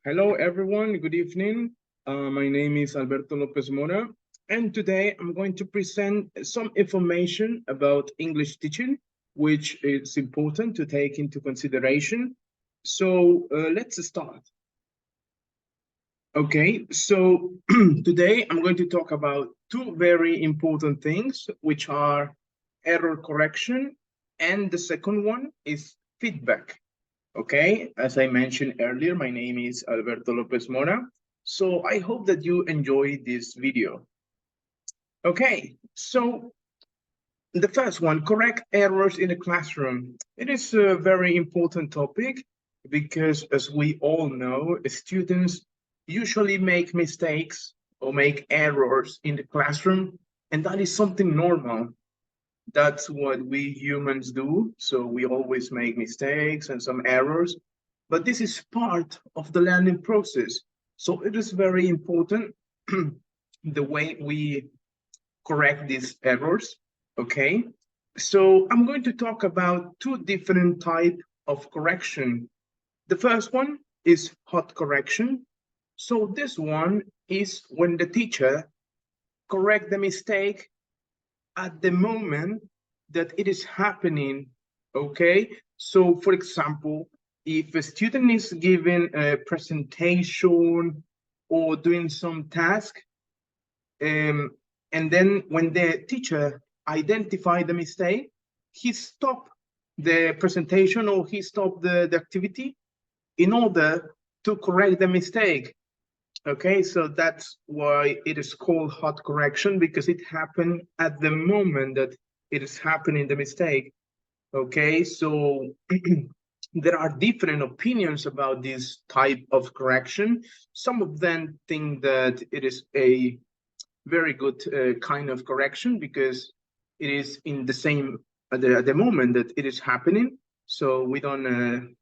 Hello, everyone. Good evening. My name is Alberto Lopez Mora, and today I'm going to present some information about English teaching, which is important to take into consideration. So let's start. Okay, so today I'm going to talk about two very important things, which are error correction, and the second one is feedback. Okay, as I mentioned earlier, my name is Alberto Lopez Mora. So I hope that you enjoy this video. Okay, so the first one, correct errors in the classroom. It is a very important topic because, as we all know, students usually make mistakes or make errors in the classroom, and that is something normal. That's what we humans do. So we always make mistakes and some errors, but this is part of the learning process. So it is very important the way we correct these errors. Okay. So I'm going to talk about two different type of correction. The first one is hot correction. So this one is when the teacher correct the mistake at the moment that it is happening. Okay, so for example, if a student is given a presentation or doing some task, um, and then when the teacher identify the mistake, he stop the presentation or he stop the activity in order to correct the mistake. Okay, so that's why it is called hot correction, because it happened at the moment that it is happening, the mistake. Okay, so there are different opinions about this type of correction. Some of them think that it is a very good kind of correction because it is in the same at the moment that it is happening. So we don't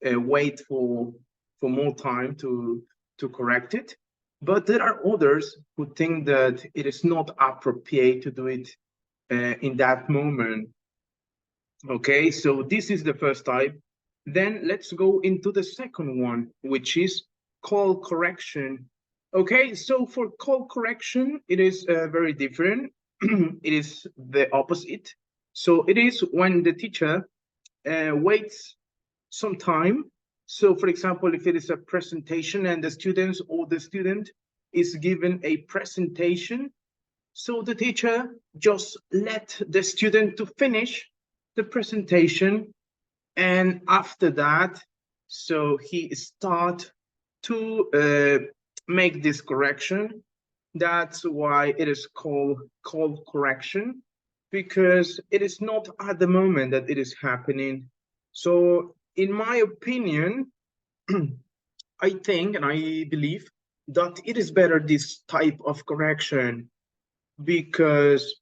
wait for more time to correct it. But there are others who think that it is not appropriate to do it in that moment. Okay, so this is the first type. Then let's go into the second one, which is call correction. Okay, so for call correction, it is very different. It is the opposite. So it is when the teacher waits some time. So for example, if it is a presentation and the students or the student is given a presentation, so the teacher just let the student to finish the presentation, and after that, so he start to make this correction. That's why it is called correction, because it is not at the moment that it is happening. So in my opinion, I think and I believe that it is better this type of correction, because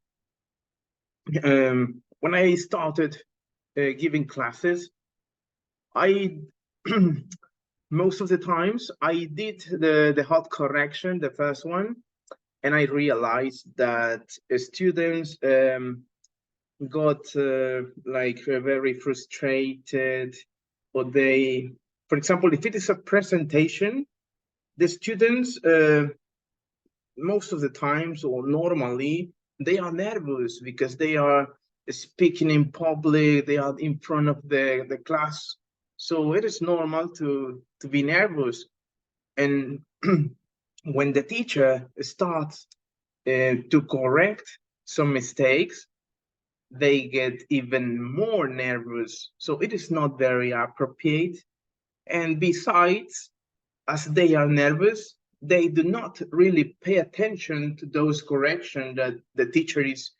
when I started giving classes, I most of the times I did the hot correction, the first one, and I realized that students got like very frustrated, or they, for example, if it is a presentation, the students most of the times or normally they are nervous because they are speaking in public, they are in front of the class. So it is normal to be nervous. And when the teacher starts to correct some mistakes, they get even more nervous. So it is not very appropriate. And besides, as they are nervous, they do not really pay attention to those corrections that the teacher is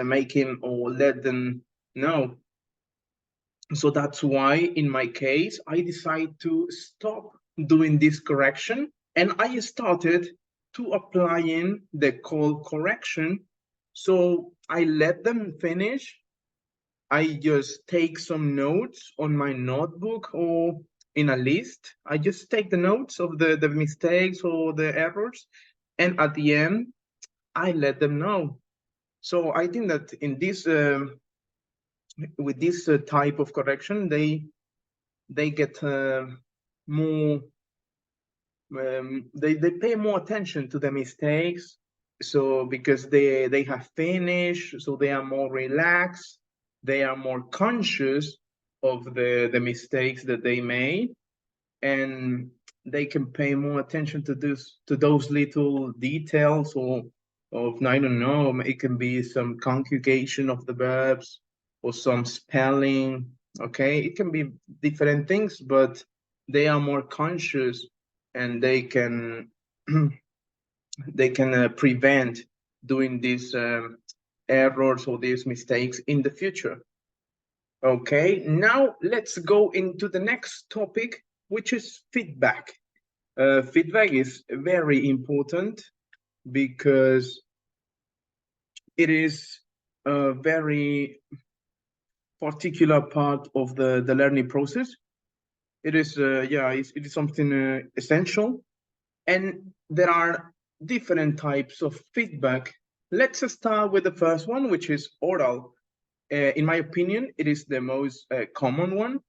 making or let them know. So that's why, in my case, I decided to stop doing this correction, and I started to applying the call correction. So I let them finish. I just take some notes on my notebook or in a list. I just take the notes of the mistakes or the errors, and at the end, I let them know. So I think that in this with this type of correction, they get more. they pay more attention to the mistakes. So because they have finished, so they are more relaxed, they are more conscious of the mistakes that they made, and they can pay more attention to those little details, or of, I don't know, it can be some conjugation of the verbs or some spelling. Okay, it can be different things, but they are more conscious, and they can they can prevent doing these errors or these mistakes in the future. Okay, now let's go into the next topic, which is feedback. Feedback is very important because it is a very particular part of the learning process. It is, it is something essential, and there are different types of feedback. Let's start with the first one, which is oral. In my opinion, it is the most common one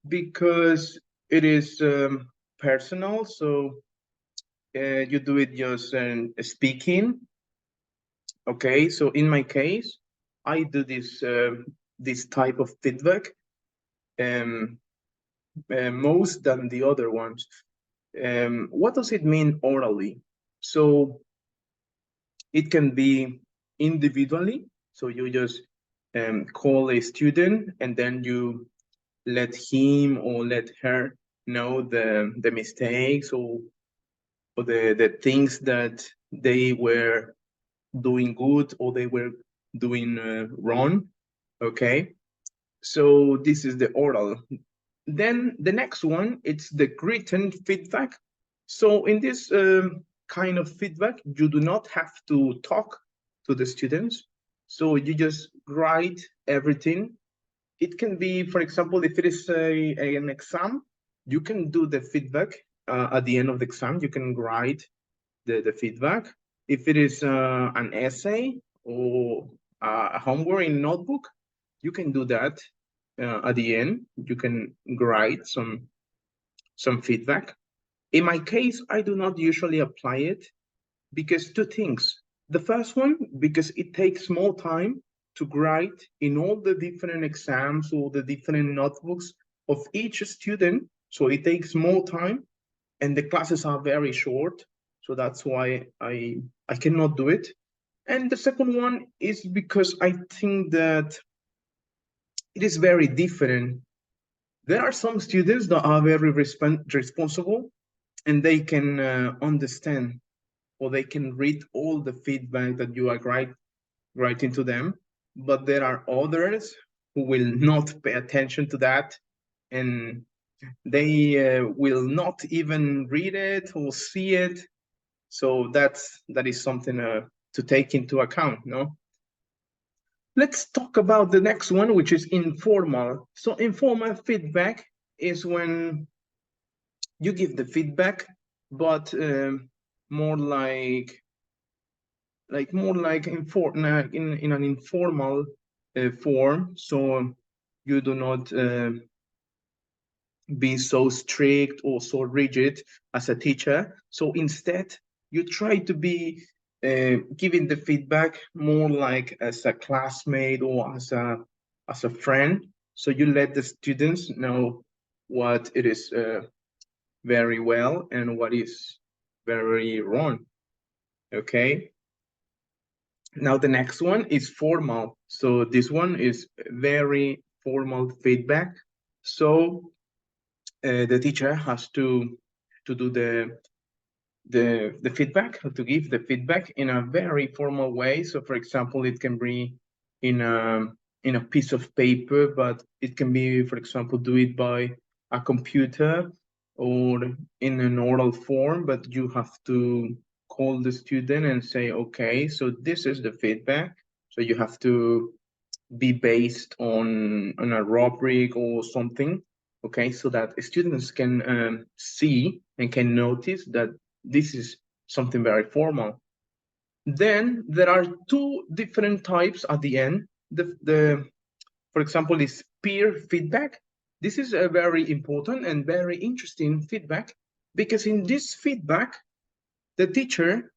because it is personal. So you do it just speaking. Okay, so in my case, I do this type of feedback most than the other ones. What does it mean orally? So it can be individually. So you just call a student, and then you let him or let her know the mistakes, or the things that they were doing good or they were doing wrong. Okay, so this is the oral. Then the next one, it's the written feedback. So in this kind of feedback, you do not have to talk to the students. So you just write everything. It can be, for example, if it is an exam, you can do the feedback at the end of the exam. You can write the feedback. If it is an essay or a homework in notebook, you can do that at the end. You can write some feedback. In my case, I do not usually apply it because two things. The first one, because it takes more time to write in all the different exams or the different notebooks of each student. So it takes more time, and the classes are very short. So that's why I cannot do it. And the second one is because I think that it is very different. There are some students that are very responsible, and they can understand, or they can read all the feedback that you are writing to them. But there are others who will not pay attention to that, and they will not even read it or see it. So that is something to take into account, no? Let's talk about the next one, which is informal. So informal feedback is when you give the feedback, but more like in an informal form. So you do not be so strict or so rigid as a teacher. So instead, you try to be giving the feedback more like as a classmate or as a friend. So you let the students know what it is very well and what is very wrong. Okay. Now the next one is formal. So this one is very formal feedback. So the teacher has to do the feedback, to give the feedback in a very formal way. So for example, it can be in a piece of paper, but it can be, for example, do it by a computer or in an oral form, but you have to call the student and say, okay, so this is the feedback. So you have to be based on a rubric or something, okay, so that students can see and can notice that this is something very formal. Then there are two different types at the end. For example, is peer feedback. This is a very important and very interesting feedback because in this feedback, the teacher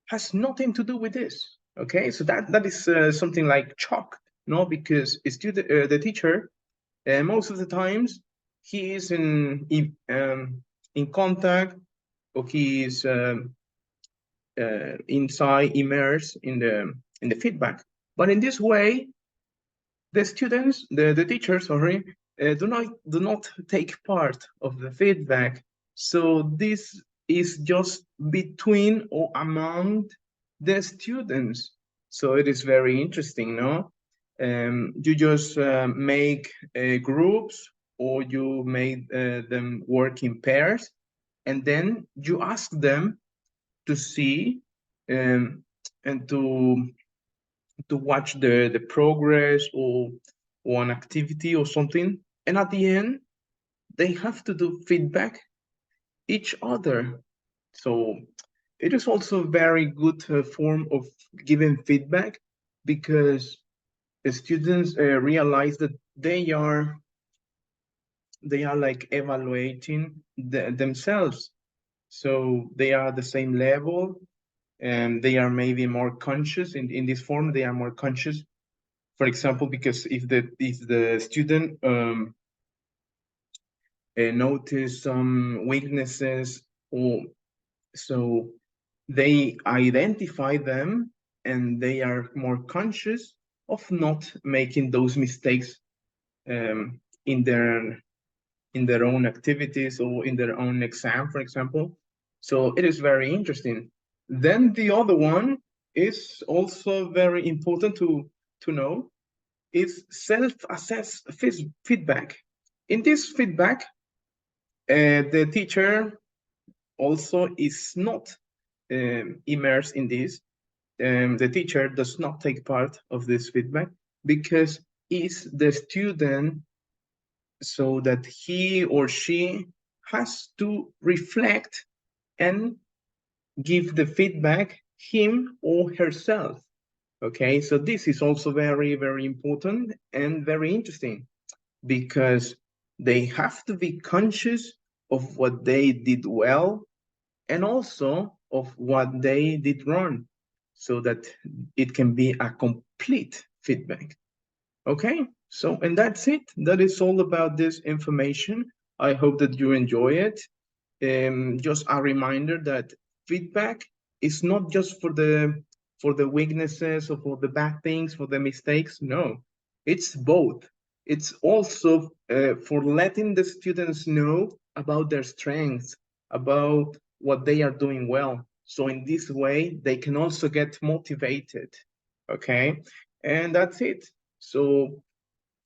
has nothing to do with this. Okay, so that is something like chalk, no? Because the teacher, most of the times, he is in contact, or he is inside immersed in the feedback. But in this way, the students, the teachers, sorry, do not take part of the feedback. So this is just between or among the students. So it is very interesting, no? You just make groups, or you make them work in pairs, and then you ask them to see and to watch the progress or an activity or something. And at the end, they have to do feedback each other. So it is also a very good form of giving feedback, because the students realize that they are like evaluating themselves. So they are the same level, and they are maybe more conscious in this form. They are more conscious, for example, because if the student notice some weaknesses, or so they identify them, and they are more conscious of not making those mistakes in their own activities or in their own exam, for example. So it is very interesting. Then the other one is also very important to know, is self-assess feedback. In this feedback, the teacher also is not immersed in this. The teacher does not take part of this feedback, because is the student, so that he or she has to reflect and give the feedback him or herself. Okay, so this is also very, very important and very interesting, because they have to be conscious of what they did well, and also of what they did wrong, so that it can be a complete feedback. Okay, so, and that's it. That is all about this information. I hope that you enjoy it. Just a reminder that feedback is not just for the weaknesses or for the bad things, for the mistakes. No, it's both. It's also for letting the students know about their strengths, about what they are doing well. So in this way, they can also get motivated. Okay, and that's it. So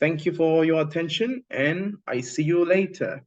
thank you for your attention, and I see you later.